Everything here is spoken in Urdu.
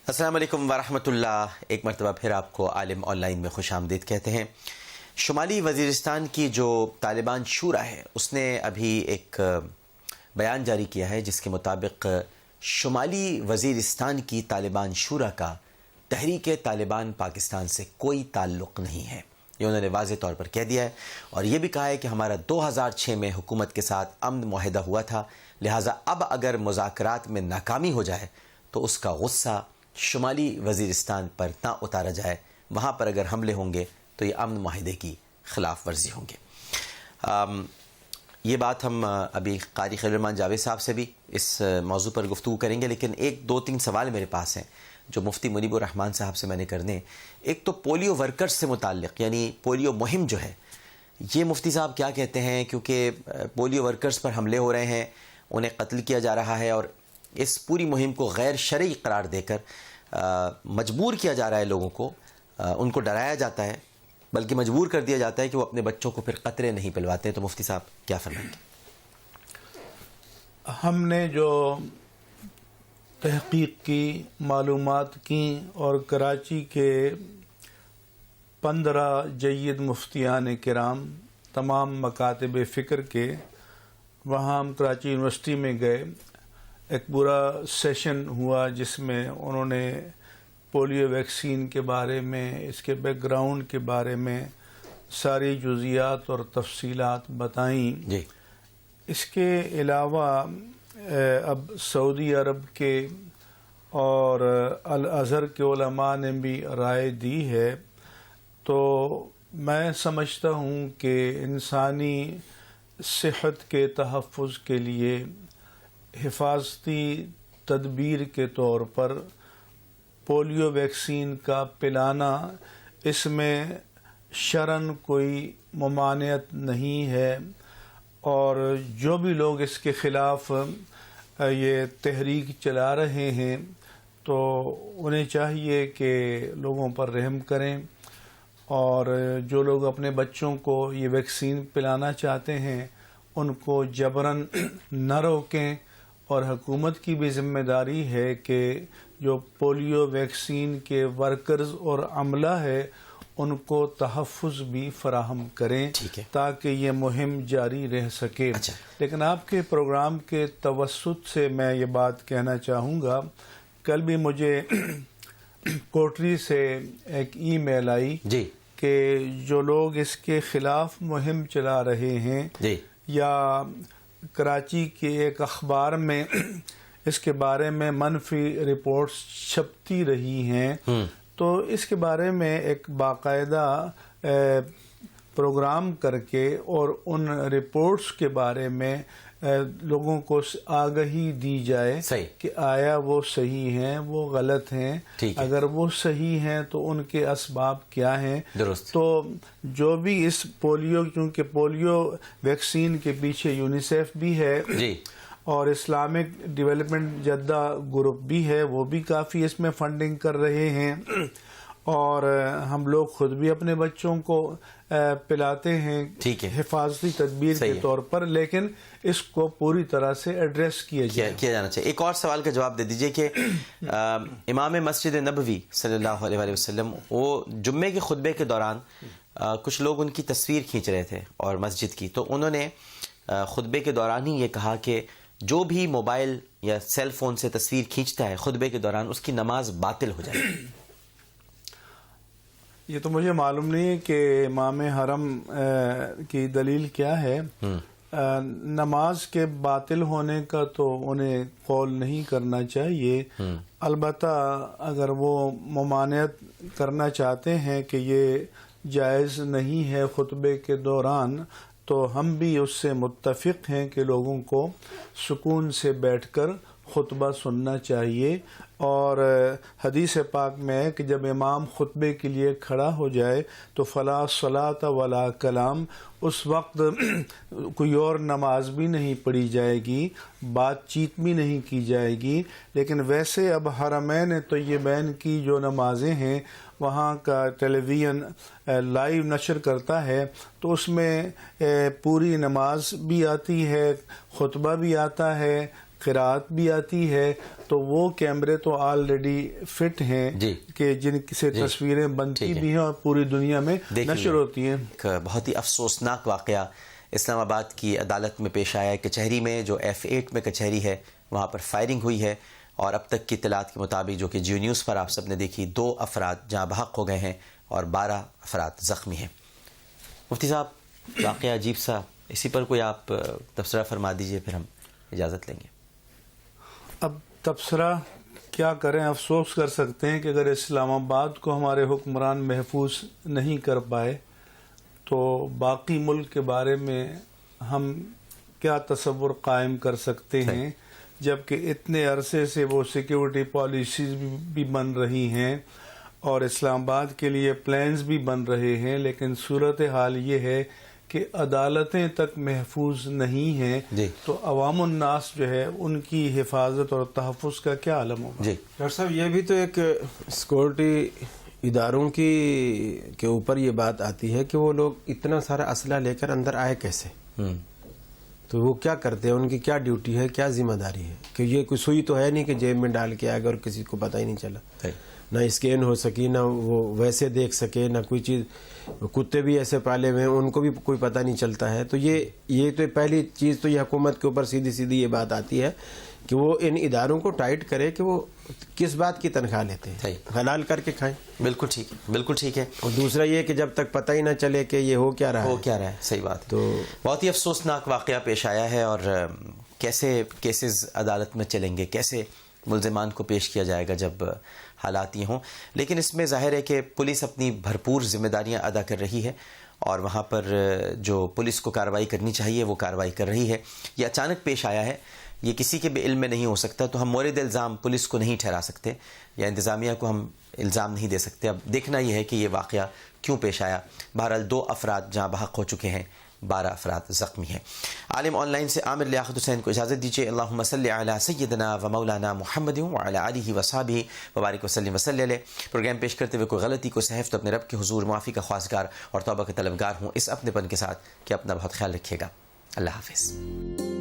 السلام علیکم ورحمۃ اللہ. ایک مرتبہ پھر آپ کو عالم آن لائن میں خوش آمدید کہتے ہیں. شمالی وزیرستان کی جو طالبان شورا ہے اس نے ابھی ایک بیان جاری کیا ہے جس کے مطابق شمالی وزیرستان کی طالبان شورا کا تحریک طالبان پاکستان سے کوئی تعلق نہیں ہے. یہ انہوں نے واضح طور پر کہہ دیا ہے اور یہ بھی کہا ہے کہ ہمارا 2006 میں حکومت کے ساتھ امن معاہدہ ہوا تھا، لہٰذا اب اگر مذاکرات میں ناکامی ہو جائے تو اس کا غصہ شمالی وزیرستان پر نہ اتارا جائے. وہاں پر اگر حملے ہوں گے تو یہ امن معاہدے کی خلاف ورزی ہوں گے. یہ بات ہم ابھی قاری خلیل الرحمان جاوید صاحب سے بھی اس موضوع پر گفتگو کریں گے، لیکن ایک دو تین سوال میرے پاس ہیں جو مفتی منیب الرحمان صاحب سے میں نے کرنے. ایک تو پولیو ورکرز سے متعلق، یعنی پولیو مہم جو ہے، یہ مفتی صاحب کیا کہتے ہیں؟ کیونکہ پولیو ورکرز پر حملے ہو رہے ہیں، انہیں قتل کیا جا رہا ہے اور اس پوری مہم کو غیر شرعی قرار دے کر مجبور کیا جا رہا ہے لوگوں کو، ان کو ڈرایا جاتا ہے، بلکہ مجبور کر دیا جاتا ہے کہ وہ اپنے بچوں کو پھر قطرے نہیں پلواتے ہیں. تو مفتی صاحب کیا فرمائیں گے؟ ہم نے جو تحقیق کی، معلومات کی اور کراچی کے 15 جید مفتیان کرام، تمام مکاتب فکر کے، وہاں ہم کراچی یونیورسٹی میں گئے. ایک پورا سیشن ہوا جس میں انہوں نے پولیو ویکسین کے بارے میں، اس کے بیک گراؤنڈ کے بارے میں ساری جزیات اور تفصیلات بتائیں. جی. اس کے علاوہ اب سعودی عرب کے اور الازہر کے علماء نے بھی رائے دی ہے. تو میں سمجھتا ہوں کہ انسانی صحت کے تحفظ کے لیے حفاظتی تدبیر کے طور پر پولیو ویکسین کا پلانا، اس میں شرعاً کوئی ممانعت نہیں ہے. اور جو بھی لوگ اس کے خلاف یہ تحریک چلا رہے ہیں تو انہیں چاہیے کہ لوگوں پر رحم کریں، اور جو لوگ اپنے بچوں کو یہ ویکسین پلانا چاہتے ہیں ان کو جبراً نہ روکیں. اور حکومت کی بھی ذمہ داری ہے کہ جو پولیو ویکسین کے ورکرز اور عملہ ہے ان کو تحفظ بھی فراہم کریں تاکہ یہ مہم جاری رہ سکے. لیکن آپ کے پروگرام کے توسط سے میں یہ بات کہنا چاہوں گا، کل بھی مجھے کوٹری سے ایک ای میل آئی کہ جو لوگ اس کے خلاف مہم چلا رہے ہیں یا کراچی کے ایک اخبار میں اس کے بارے میں منفی رپورٹس چھپتی رہی ہیں، تو اس کے بارے میں ایک باقاعدہ پروگرام کر کے اور ان رپورٹس کے بارے میں لوگوں کو آگہی دی جائے کہ آیا وہ صحیح ہیں، وہ غلط ہیں، اگر وہ صحیح ہیں تو ان کے اسباب کیا ہیں. تو جو بھی اس پولیو، کیونکہ پولیو ویکسین کے پیچھے یونیسیف بھی ہے اور اسلامک ڈیولپمنٹ جدہ گروپ بھی ہے، وہ بھی کافی اس میں فنڈنگ کر رہے ہیں. اور ہم لوگ خود بھی اپنے بچوں کو پلاتے ہیں حفاظتی تدبیر کے طور پر، لیکن اس کو پوری طرح سے ایڈریس کیا جانا چاہیے. ایک اور سوال کا جواب دے دیجئے کہ امام مسجد نبوی صلی اللہ علیہ وسلم، وہ جمعے کے خطبے کے دوران کچھ لوگ ان کی تصویر کھینچ رہے تھے اور مسجد کی، تو انہوں نے خطبے کے دوران ہی یہ کہا کہ جو بھی موبائل یا سیل فون سے تصویر کھینچتا ہے خطبے کے دوران اس کی نماز باطل ہو جائے. یہ تو مجھے معلوم نہیں ہے کہ امام حرم کی دلیل کیا ہے. نماز کے باطل ہونے کا تو انہیں قول نہیں کرنا چاہیے. البتہ اگر وہ ممانعت کرنا چاہتے ہیں کہ یہ جائز نہیں ہے خطبے کے دوران، تو ہم بھی اس سے متفق ہیں کہ لوگوں کو سکون سے بیٹھ کر خطبہ سننا چاہیے. اور حدیث پاک میں ہے کہ جب امام خطبے کے لیے کھڑا ہو جائے تو فلا صلاۃ ولا کلام، اس وقت کوئی اور نماز بھی نہیں پڑھی جائے گی، بات چیت بھی نہیں کی جائے گی. لیکن ویسے اب حرمین طیبین کی جو نمازیں ہیں وہاں کا ٹیلی ویژن لائیو نشر کرتا ہے تو اس میں پوری نماز بھی آتی ہے، خطبہ بھی آتا ہے، قراءت بھی آتی ہے تو وہ کیمرے تو آلریڈی فٹ ہیں جی کہ جن سے تصویریں بنتی بھی ہیں اور پوری دنیا میں نشر ہوتی ہیں. ایک بہت ہی افسوسناک واقعہ اسلام آباد کی عدالت میں پیش آیا ہے. کچہری میں جو F8 میں کچہری ہے وہاں پر فائرنگ ہوئی ہے اور اب تک کی اطلاعات کے مطابق جو کہ جیو نیوز پر آپ سب نے دیکھی 2 افراد جہاں بحق ہو گئے ہیں اور 12 افراد زخمی ہیں. مفتی صاحب واقعہ عجیب سا, اسی پر کوئی آپ تبصرہ فرما دیجئے پھر ہم اجازت لیں گے. اب تبصرہ کیا کریں, افسوس کر سکتے ہیں کہ اگر اسلام آباد کو ہمارے حکمران محفوظ نہیں کر پائے تو باقی ملک کے بارے میں ہم کیا تصور قائم کر سکتے ہیں, جبکہ اتنے عرصے سے وہ سیکیورٹی پالیسیز بھی بن رہی ہیں اور اسلام آباد کے لیے پلانز بھی بن رہے ہیں, لیکن صورتحال یہ ہے کہ عدالتیں تک محفوظ نہیں ہیں. تو عوام الناس جو ہے ان کی حفاظت اور تحفظ کا کیا عالم ہوگا؟ ڈاکٹر صاحب یہ بھی تو ایک سیکورٹی اداروں کے اوپر یہ بات آتی ہے کہ وہ لوگ اتنا سارا اسلحہ لے کر اندر آئے کیسے, تو وہ کیا کرتے ہیں, ان کی کیا ڈیوٹی ہے, کیا ذمہ داری ہے, کہ یہ کوئی سوئی تو ہے نہیں کہ جیب میں ڈال کے آئے گا اور کسی کو پتہ ہی نہیں چلا, نہ اسکین ہو سکی, نہ وہ ویسے دیکھ سکے, نہ کوئی چیز. کتے بھی ایسے پالے ہوئے ہیں ان کو بھی کوئی پتہ نہیں چلتا ہے. تو یہ تو پہلی چیز تو یہ حکومت کے اوپر سیدھی یہ بات آتی ہے کہ وہ ان اداروں کو ٹائٹ کرے کہ وہ کس بات کی تنخواہ لیتے ہیں, حلال کر کے کھائیں. بالکل ٹھیک ہے, بالکل ٹھیک ہے. اور دوسرا یہ کہ جب تک پتہ ہی نہ چلے کہ یہ ہو کیا رہا ہے. صحیح بات. تو بہت ہی افسوسناک واقعہ پیش آیا ہے اور کیسے کیسز عدالت میں چلیں گے, کیسے ملزمان کو پیش کیا جائے گا جب حالات یہ ہوں. لیکن اس میں ظاہر ہے کہ پولیس اپنی بھرپور ذمہ داریاں ادا کر رہی ہے اور وہاں پر جو پولیس کو کارروائی کرنی چاہیے وہ کارروائی کر رہی ہے. یہ اچانک پیش آیا ہے, یہ کسی کے بھی علم میں نہیں ہو سکتا, تو ہم مورد الزام پولیس کو نہیں ٹھہرا سکتے یا انتظامیہ کو ہم الزام نہیں دے سکتے. اب دیکھنا یہ ہے کہ یہ واقعہ کیوں پیش آیا. بہرحال 2 افراد جہاں بحق ہو چکے ہیں, 12 افراد زخمی ہیں. عالم آن لائن سے عامر لیاقت حسین کو اجازت دیجیے. اللہم صلی علی سیدنا و مولانا محمد وعلی آلہ وصحبہ وبارک وسلم وصلی علیہ. پروگرام پیش کرتے ہوئے کوئی غلطی کو سہف تو اپنے رب کے حضور معافی کا خواستگار اور توبہ کے طلبگار ہوں, اس اپنے پن کے ساتھ کہ اپنا بہت خیال رکھیے گا. اللہ حافظ.